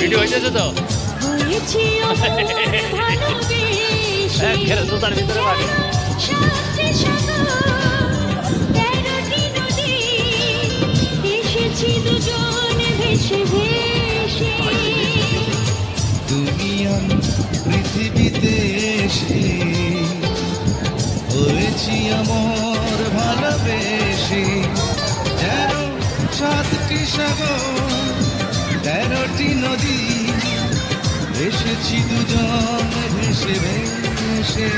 Video হয়েছে তো হয়েছি অমর ভালোবেসে। জুতার ভিতরে বাড়ি সাতটি সাগর, 13টি নদী, এসেছি দুজন ভেসে ভেসে। তুমি আমি পৃথিবীতে এসে হয়েছি আমার ভালোবেসে। যেন 7টি সাগর, 13টি নদী, এসেছি দুজন ভেসে ভেসে।